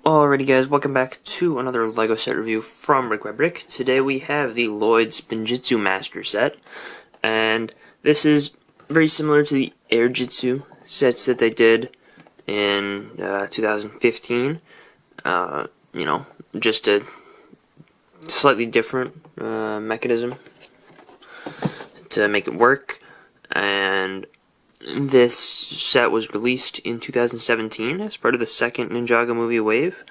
Alrighty guys, welcome back to another LEGO set review from BrickByBrick. Today we have the Lloyd Spinjitzu Master set, and this is very similar to the Airjitzu sets that they did in 2015. Just a slightly different mechanism to make it work, and this set was released in 2017 as part of the second Ninjago movie wave,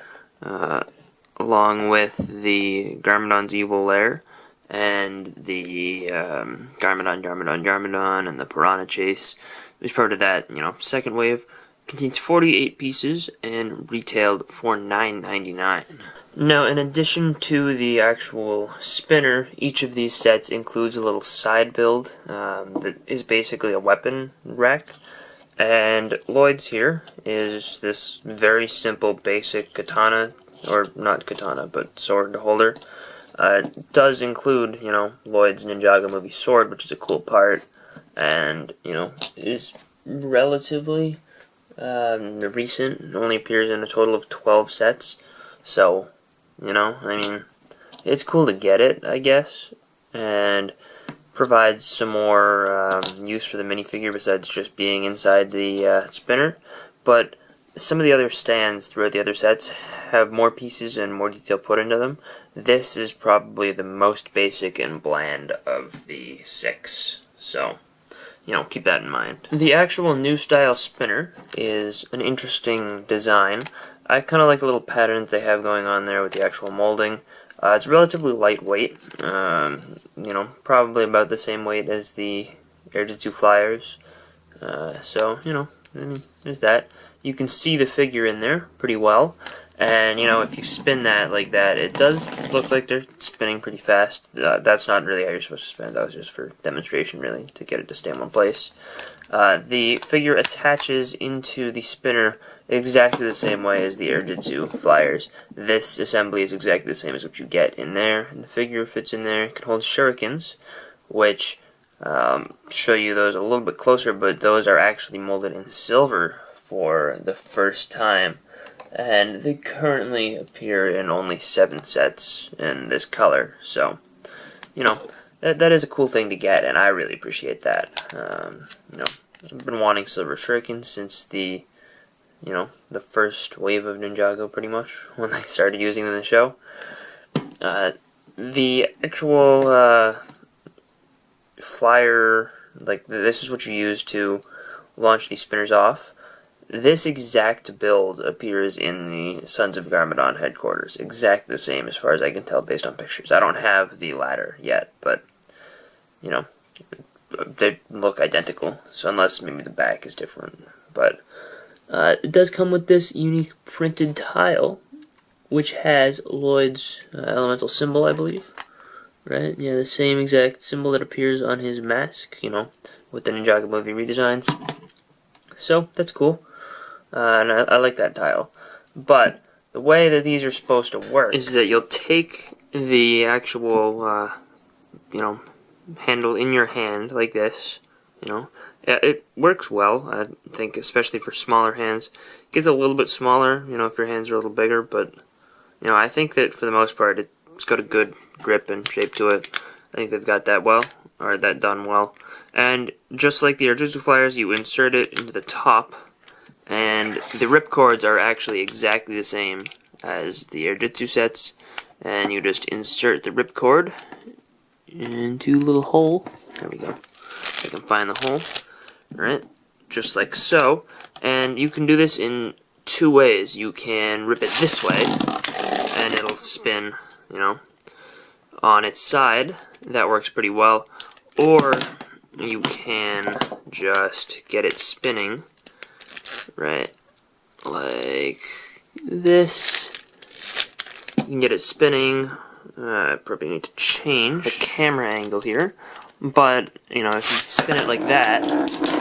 along with the Garmadon's Evil Lair and the Garmadon, and the Piranha Chase. It was part of that, second wave. Contains 48 pieces and retailed for $9.99. Now, in addition to the actual spinner, each of these sets includes a little side build that is basically a weapon rack. And Lloyd's here is this very simple, basic katana, or not katana, but sword holder. It does include, Lloyd's Ninjago movie sword, which is a cool part, and, is relatively recent. It only appears in a total of 12 sets, so it's cool to get it, I guess, and provides some more use for the minifigure besides just being inside the spinner. But some of the other stands throughout the other sets have more pieces and more detail put into them. This is probably the most basic and bland of the 6, so keep that in mind. The actual new style spinner is an interesting design. I kind of like the little patterns they have going on there with the actual molding. It's relatively lightweight, probably about the same weight as the Airjitzu flyers. There's that. You can see the figure in there pretty well, and if you spin that like that, it does look like they're spinning pretty fast. That's not really how you're supposed to spin. That was just for demonstration, really, to get it to stay in one place. The figure attaches into the spinner exactly the same way as the Airjitzu flyers. This assembly is exactly the same as what you get in there, and the figure fits in there. It can hold shurikens, which show you those a little bit closer, but those are actually molded in silver for the first time, and they currently appear in only 7 sets in this color. So that is a cool thing to get, and I really appreciate that. I've been wanting silver shurikens since the first wave of Ninjago, pretty much, when I started using them in the show. The actual flyer, this is what you use to launch these spinners off. This exact build appears in the Sons of Garmadon headquarters. Exactly the same as far as I can tell based on pictures. I don't have the ladder yet, but, they look identical. So unless maybe the back is different. But it does come with this unique printed tile, which has Lloyd's elemental symbol, I believe. Right? Yeah, the same exact symbol that appears on his mask, with the Ninjago movie redesigns. So, that's cool. And I like that tile. But the way that these are supposed to work is that you'll take the actual, handle in your hand like this, It works well, I think, especially for smaller hands. It gets a little bit smaller, if your hands are a little bigger, but, I think that for the most part it's got a good grip and shape to it. I think they've got that done well. And just like the Airjitzu flyers, you insert it into the top, and the rip cords are actually exactly the same as the Airjitzu sets, and you just insert the rip cord into a little hole. There we go. I can find the hole. Alright, just like so. And you can do this in 2 ways. You can rip it this way, and it'll spin, on its side. That works pretty well. Or you can just get it spinning, right, like this. You can get it spinning. I probably need to change the camera angle here. But, if you spin it like that,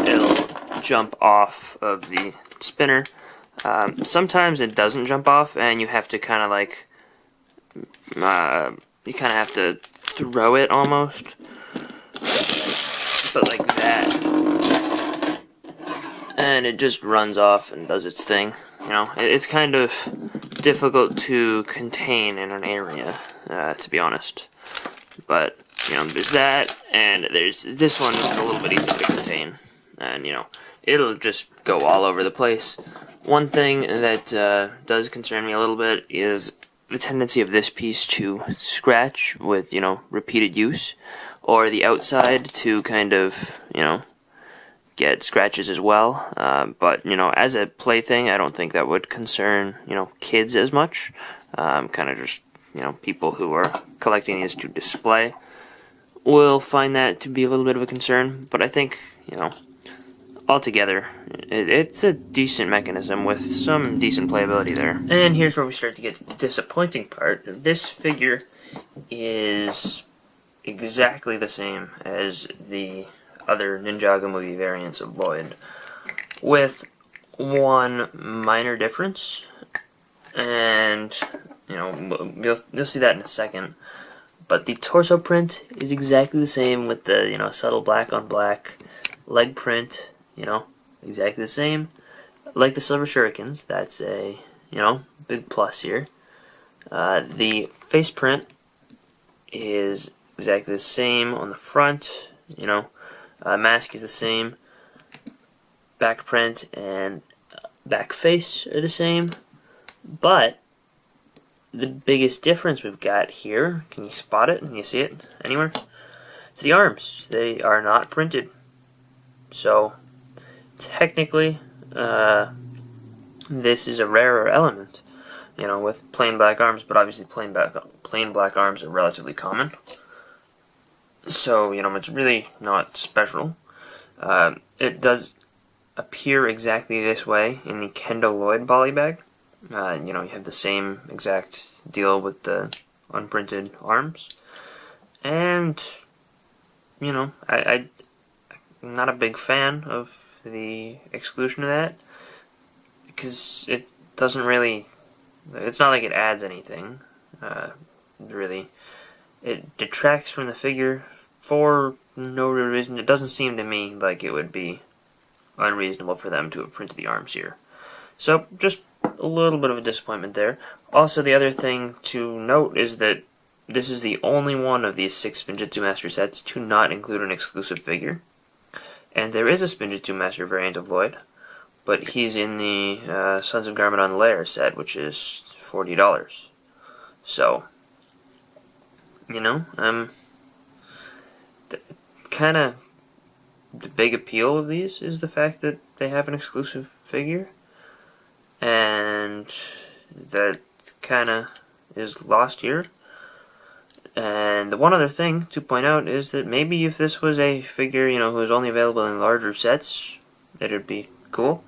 it'll jump off of the spinner. Sometimes it doesn't jump off, and you have to kind of have to throw it almost. But like that. And it just runs off and does its thing. you know, it's kind of difficult to contain in an area, to be honest. But, you know, there's that, and there's this one a little bit easier to contain. And, you know, it'll just go all over the place. One thing that does concern me a little bit is the tendency of this piece to scratch with, you know, repeated use, or the outside to kind of, you know, get scratches as well. But, you know, as a plaything, I don't think that would concern, you know, kids as much. Kind of just, you know, people who are collecting these to display will find that to be a little bit of a concern. But I think, you know, altogether, it's a decent mechanism with some decent playability there. And here's where we start to get to the disappointing part. This figure is exactly the same as the other Ninjago movie variants of Lloyd, with one minor difference, and, you know, you'll see that in a second. But the torso print is exactly the same, with the, you know, subtle black on black leg print. You know, exactly the same. Like the silver shurikens, that's a, you know, big plus here. The face print is exactly the same on the front, you know. Mask is the same. Back print and back face are the same. But the biggest difference we've got here, can you spot it? Can you see it anywhere? It's the arms. They are not printed. So technically, this is a rarer element, you know, with plain black arms, but obviously plain black arms are relatively common. So, you know, it's really not special. It does appear exactly this way in the Kendo Lloyd Bolly bag. You know, you have the same exact deal with the unprinted arms. And, you know, I'm not a big fan of the exclusion of that, because it doesn't really, it's not like it adds anything, really. It detracts from the figure for no real reason. It doesn't seem to me like it would be unreasonable for them to have printed the arms here. So, just a little bit of a disappointment there. Also, the other thing to note is that this is the only one of these 6 Spinjitzu Master sets to not include an exclusive figure. And there is a Spinjitzu Master variant of Lloyd, but he's in the Sons of Garmadon Lair set, which is $40. So, you know, kind of the big appeal of these is the fact that they have an exclusive figure, and that kind of is lost here. And the one other thing to point out is that maybe if this was a figure, you know, who was only available in larger sets, it would be cool.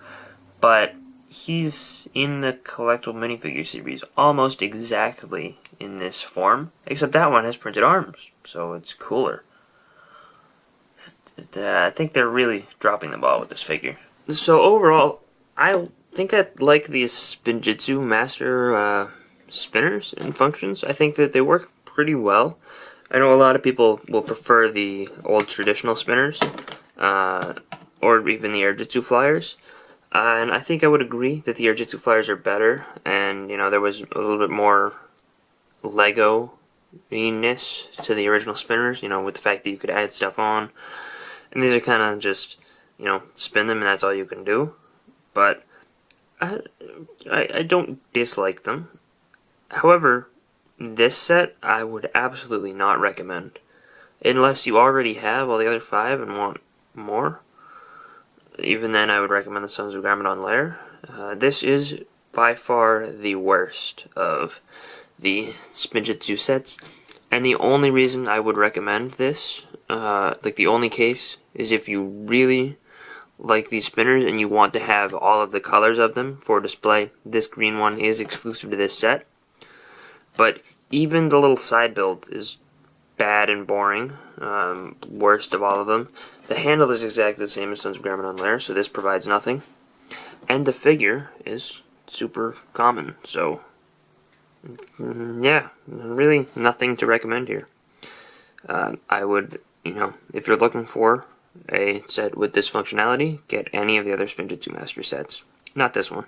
But he's in the collectible minifigure series almost exactly in this form, except that one has printed arms, so it's cooler. I think they're really dropping the ball with this figure. So overall, I think I like these Spinjitzu Master spinners and functions. I think that they work pretty well. I know a lot of people will prefer the old traditional spinners, or even the Airjitzu flyers, and I think I would agree that the Airjitzu flyers are better, and, you know, there was a little bit more Lego-ness to the original spinners, you know, with the fact that you could add stuff on, and these are kind of just, you know, spin them and that's all you can do. But I don't dislike them. However, this set I would absolutely not recommend, unless you already have all the other 5 and want more. Even then, I would recommend the Sons of Garmadon Lair. This is by far the worst of the Spinjitzu sets, and the only reason I would recommend this, like the only case, is if you really like these spinners and you want to have all of the colors of them for display. This green one is exclusive to this set. But even the little side build is bad and boring, worst of all of them. The handle is exactly the same as Sons of Garmadon Lair, so this provides nothing. And the figure is super common, so yeah, really nothing to recommend here. I would, you know, if you're looking for a set with this functionality, get any of the other Spinjitzu Master sets, not this one.